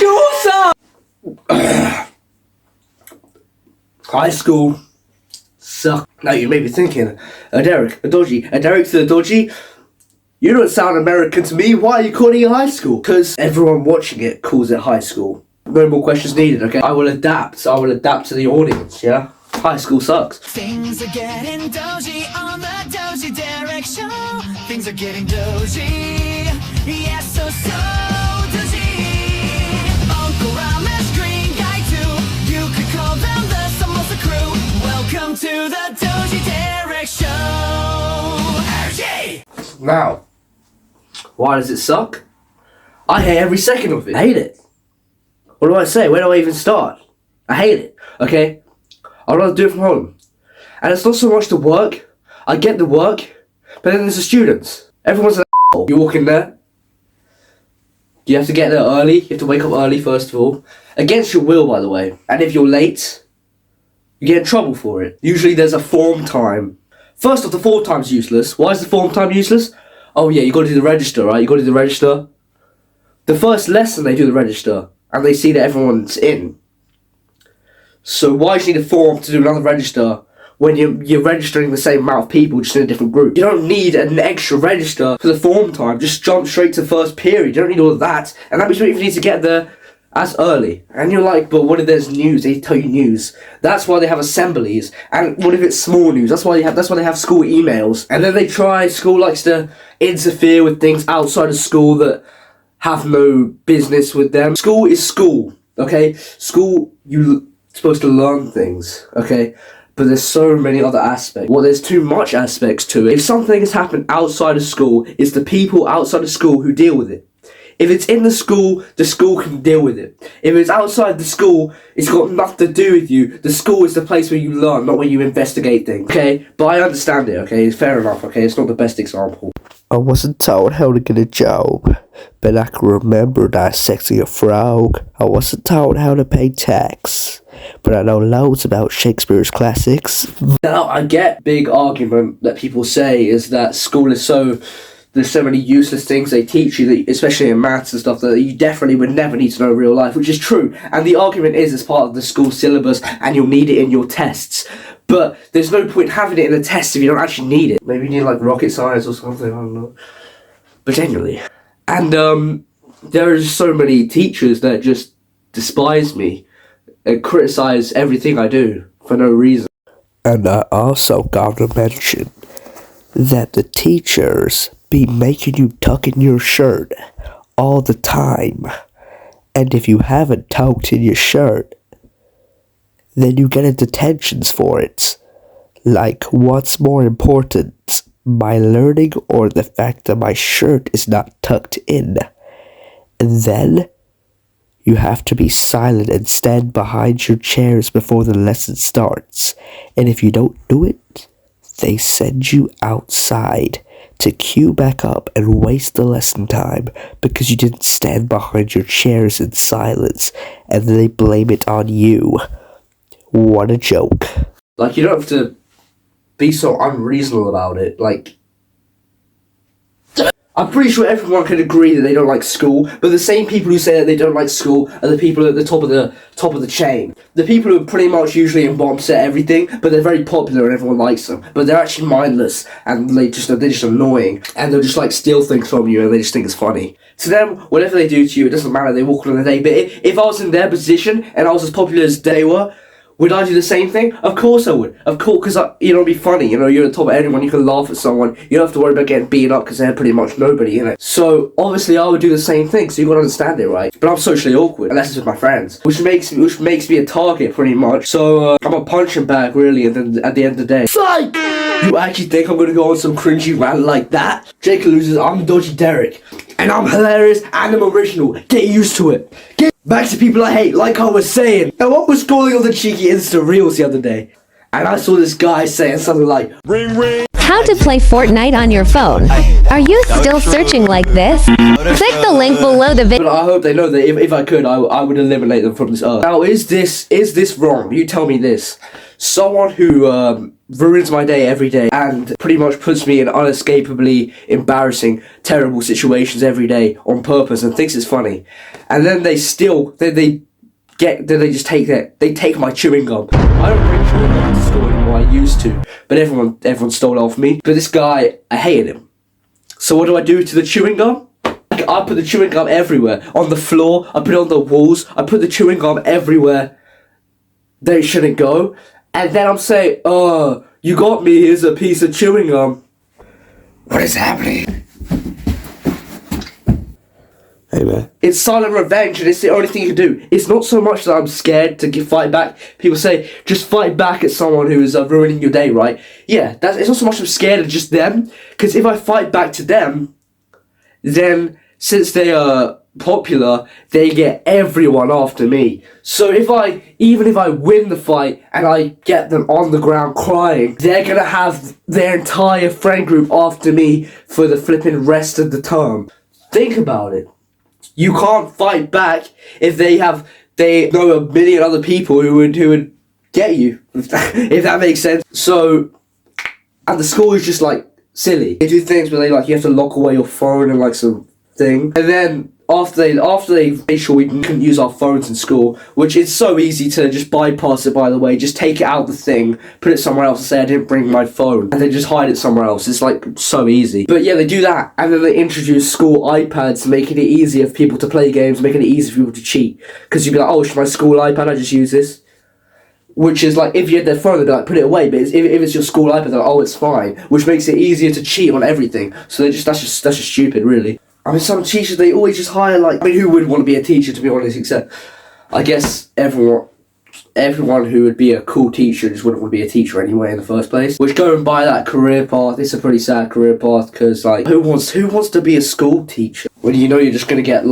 School sucks! High school sucks. Now you may be thinking, Derek, a Derek's a dodgy. You don't sound American to me. Why are you calling it high school? Because everyone watching it calls it high school. No more questions needed, okay? I will adapt to the audience, yeah? High school sucks. Things are getting doji on the Doji Derek show. Things are getting doji. Yes, so doji. Uncle Ramesh, Green Guy too. You could call them the Samosa crew. Welcome to the Doji Derek show. RJ! Now, why does it suck? I hate every second of it. I hate it. What do I say? Where do I even start? I hate it, okay? I'd rather do it from home. And it's not so much the work. I get the work, but then there's the students. Everyone's an asshole. You walk in there. You have to get there early. You have to wake up early, first of all. Against your will, by the way. And if you're late, you get in trouble for it. Usually there's a form time. First off, the form time's useless. Why is the form time useless? Oh yeah, you got to do the register, right? You got to do the register. The first lesson they do the register, and they see that everyone's in. So why do you need a form to do another register when you're registering the same amount of people just in a different group? You don't need an extra register for the form time. Just jump straight to the first period. You don't need all of that. And that means you don't even need to get there as early. And you're like, but what if there's news? They tell you news. That's why they have assemblies. And what if it's small news? That's why they have school emails. And then school likes to interfere with things outside of school that have no business with them. School is school, okay? School, you're supposed to learn things, okay? But there's so many other aspects. Well, there's too much aspects to it. If something has happened outside of school, it's the people outside of school who deal with it. If it's in the school can deal with it. If it's outside the school, it's got nothing to do with you. The school is the place where you learn, not where you investigate things, okay? But I understand it, okay? It's fair enough, okay? It's not the best example. I wasn't taught how to get a job, but I can remember dissecting a frog. I wasn't taught how to pay tax, but I know loads about Shakespeare's classics. Now, I get big argument that people say is that school is there's so many useless things they teach you, that, especially in maths and stuff, that you definitely would never need to know in real life, which is true. And the argument is it's part of the school syllabus and you'll need it in your tests. But there's no point having it in a test if you don't actually need it. Maybe you need like rocket science or something, I don't know. But genuinely. And there are so many teachers that just despise me and criticize everything I do for no reason. And I also gotta mention that the teachers be making you tuck in your shirt all the time. And if you haven't tucked in your shirt, then you get into detentions for it. Like, what's more important, my learning or the fact that my shirt is not tucked in? And then you have to be silent and stand behind your chairs before the lesson starts. And if you don't do it, they send you outside to queue back up and waste the lesson time because you didn't stand behind your chairs in silence, and then they blame it on you. What a joke. Like, you don't have to be so unreasonable about it. Like, I'm pretty sure everyone can agree that they don't like school, but the same people who say that they don't like school are the people at the top of the chain. The people who are pretty much usually in bottom set everything, but they're very popular and everyone likes them. But they're actually mindless and they're just annoying, and they'll just like steal things from you and they just think it's funny. To them, whatever they do to you, it doesn't matter. They walk on the day. But if I was in their position and I was as popular as they were, would I do the same thing? Of course I would. Of course, because, it'd be funny. You're at the top of everyone, you can laugh at someone. You don't have to worry about getting beaten up because they're pretty much nobody, So, obviously, I would do the same thing, so you gotta understand it, right? But I'm socially awkward, unless it's with my friends. Which makes me a target, pretty much. So, I'm a punching bag, really, and then at the end of the day. Psych! You actually think I'm gonna go on some cringy rant like that? Jake loses, I'm Dodgy Derek. And I'm hilarious and I'm original. Get used to it. Back to people I hate, like I was saying. And what was scrolling on the cheeky Insta Reels the other day? And I saw this guy saying something like, ring ring. How to play Fortnite on your phone. Are you still searching like this? Click the link below the video. But I hope they know that if I could, I would eliminate them from this earth. Now, is this wrong? You tell me this. someone who ruins my day every day and pretty much puts me in unescapably embarrassing, terrible situations every day on purpose and thinks it's funny, and then they just take my chewing gum. I don't bring chewing gum to school anymore. I used to, but everyone stole it off me. But this guy, I hated him. So what do I do to the chewing gum? I put the chewing gum everywhere. On the floor, I put it on the walls, I put the chewing gum everywhere that it shouldn't go. And then I'm saying, oh, you got me, here's a piece of chewing gum. What is happening? Hey man. It's silent revenge, and it's the only thing you can do. It's not so much that I'm scared to fight back. People say, just fight back at someone who is ruining your day, right? Yeah, it's not so much I'm scared of just them, because if I fight back to them, then since they are popular, they get everyone after me. So even if I win the fight and I get them on the ground crying, they're gonna have their entire friend group after me for the flipping rest of the term. Think about it. You can't fight back if they know a million other people who would get you, if that makes sense. So, and the school is just like silly. They do things where you have to lock away your phone and like some thing, and then after they made sure we couldn't use our phones in school, which is so easy to just bypass it, by the way, just take it out the thing, put it somewhere else and say I didn't bring my phone, and then just hide it somewhere else. It's like so easy. But yeah, they do that, and then they introduce school iPads, making it easier for people to play games, making it easier for people to cheat, because you'd be like, oh, should my school iPad, I just use this. Which is like, if you had their phone, they'd be like, put it away. But if it's your school iPad, they're like, oh, it's fine. Which makes it easier to cheat on everything. So that's just stupid, really. I mean, some teachers, they always just hire who would want to be a teacher, to be honest, except, I guess, everyone who would be a cool teacher just wouldn't want to be a teacher anyway in the first place. Which, going by that career path, it's a pretty sad career path, because, who wants to be a school teacher? When you know you're just going to get,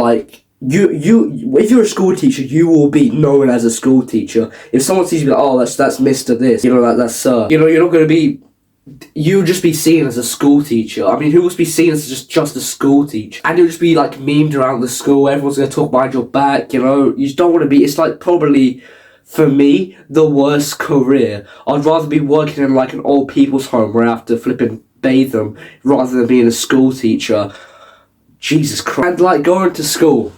if you're a school teacher, you will be known as a school teacher. If someone sees you, oh, that's Mr. This, that's Sir. You're not going to be... You'll just be seen as a school teacher. I mean, who wants to be seen as just a school teacher? And you'll just be memed around the school. Everyone's gonna talk behind your back. You just don't want to be. It's probably, for me, the worst career. I'd rather be working in an old people's home where I have to flipping bathe them rather than being a school teacher. Jesus Christ. And going to school.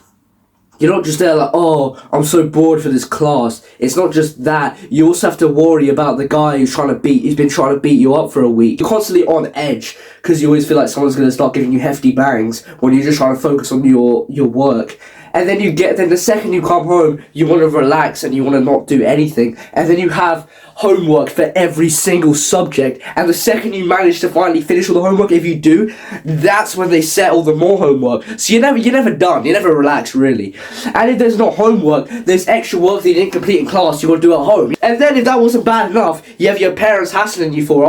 You're not just there oh, I'm so bored for this class. It's not just that. You also have to worry about the guy who's been trying to beat you up for a week. You're constantly on edge because you always feel like someone's going to start giving you hefty bangs when you're just trying to focus on your work. And then the second you come home, you want to relax and you want to not do anything. And then you have homework for every single subject. And the second you manage to finally finish all the homework, if you do, that's when they set all the more homework. So you're never done. You never relax, really. And if there's not homework, there's extra work that you didn't complete in class you got to do at home. And then if that wasn't bad enough, you have your parents hassling you for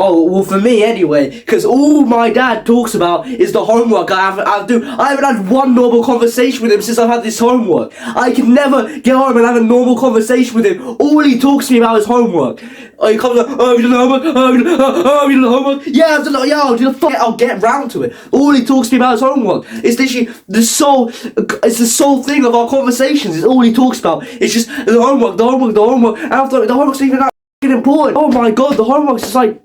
me anyway, because all my dad talks about is the homework I have to do. I haven't had one normal conversation with him since I've had this homework. I can never get home and have a normal conversation with him. All he talks to me about is homework. He comes like, oh, you done the homework? Oh, you done the homework? Yeah, I've done it. Yeah, I'll get round to it. All he talks to me about is homework. It's literally the sole thing of our conversations. It's all he talks about. It's just the homework. And I thought the homework's not even that important. Oh my god, the homework's just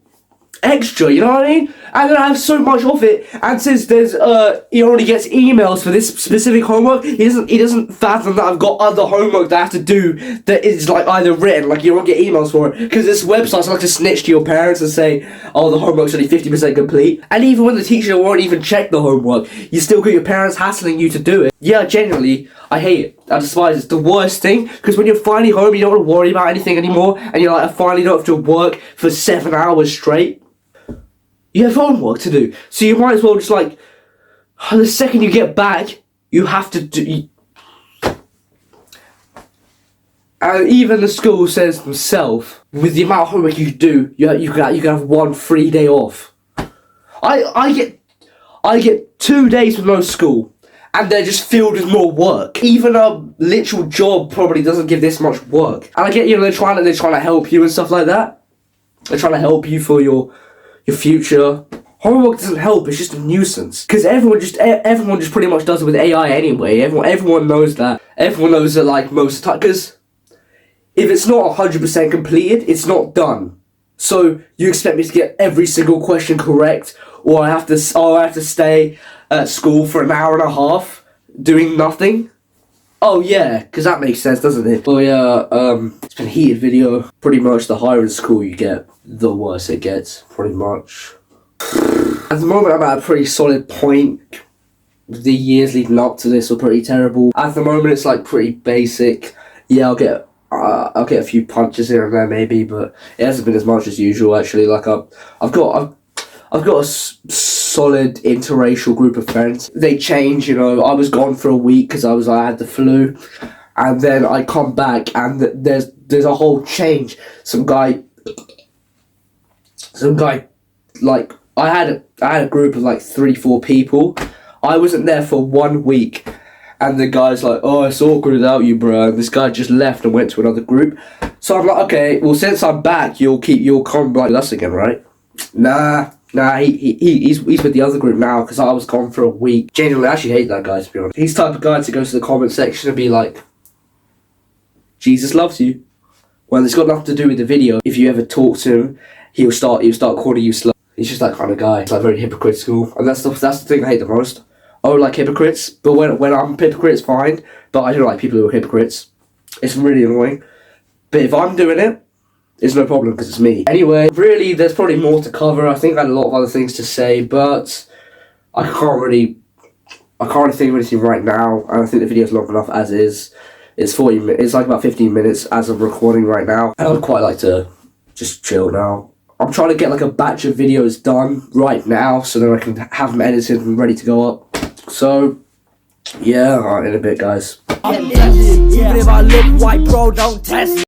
extra, you know what I mean? And then I have so much of it, and since he already gets emails for this specific homework, he doesn't fathom that I've got other homework that I have to do that is either written, you don't get emails for it, because this website's to snitch to your parents and say, oh, the homework's only 50% complete. And even when the teacher won't even check the homework, you still got your parents hassling you to do it. Yeah, genuinely, I hate it. I despise it. It's the worst thing, because when you're finally home, you don't want to worry about anything anymore, and you're I finally don't have to work for 7 hours straight. You have homework to do, so you might as well just the second you get back, you have to do. And even the school says themselves, with the amount of homework you do, you can have 1 free day off. I get 2 days with no school, and they're just filled with more work. Even a literal job probably doesn't give this much work. And I get they're trying to help you and stuff like that. They're trying to help you for your future. Homework doesn't help, it's just a nuisance. Because everyone just pretty much does it with AI anyway. Everyone knows that. Everyone knows that most of the time. Because if it's not 100% completed, it's not done. So you expect me to get every single question correct, or I have to stay at school for an hour and a half doing nothing? Oh yeah, because that makes sense, doesn't it? Oh yeah, it's been a heated video. Pretty much the higher in school you get, the worse it gets, pretty much. At the moment I'm at a pretty solid point. The years leading up to this were pretty terrible. At the moment it's like pretty basic. Yeah, I'll get a few punches here and there maybe, but it hasn't been as much as usual actually. Like I've got a solid interracial group of friends. They change, you know. I was gone for a week because I had the flu, and then I come back and there's a whole change. Some guy, like I had a group of like 3-4 people. I wasn't there for 1 week, and the guy's like, "Oh, it's awkward without you, bro." And this guy just left and went to another group. So I'm like, okay, well since I'm back, you'll come like with us again, right? Nah, he's with the other group now because I was gone for a week. Genuinely, I actually hate that guy, to be honest. He's the type of guy to go to the comment section and be like, Jesus loves you. Well, it's got nothing to do with the video. If you ever talk to him, he'll start calling you slow. He's just that kind of guy. It's like very hypocritical, and that's the thing I hate the most. I don't like hypocrites, but when I'm a hypocrite, it's fine. But I don't like people who are hypocrites. It's really annoying. But if I'm doing it, it's no problem because it's me. Anyway, really, there's probably more to cover. I think I had a lot of other things to say, but I can't really think of anything right now. And I think the video's long enough as is. It's 40 minutes. It's like about 15 minutes as I'm recording right now. And I'd quite like to just chill now. I'm trying to get like a batch of videos done right now so that I can have them edited and ready to go up. So, yeah, in a bit, guys. Even if I look white, bro, don't test me.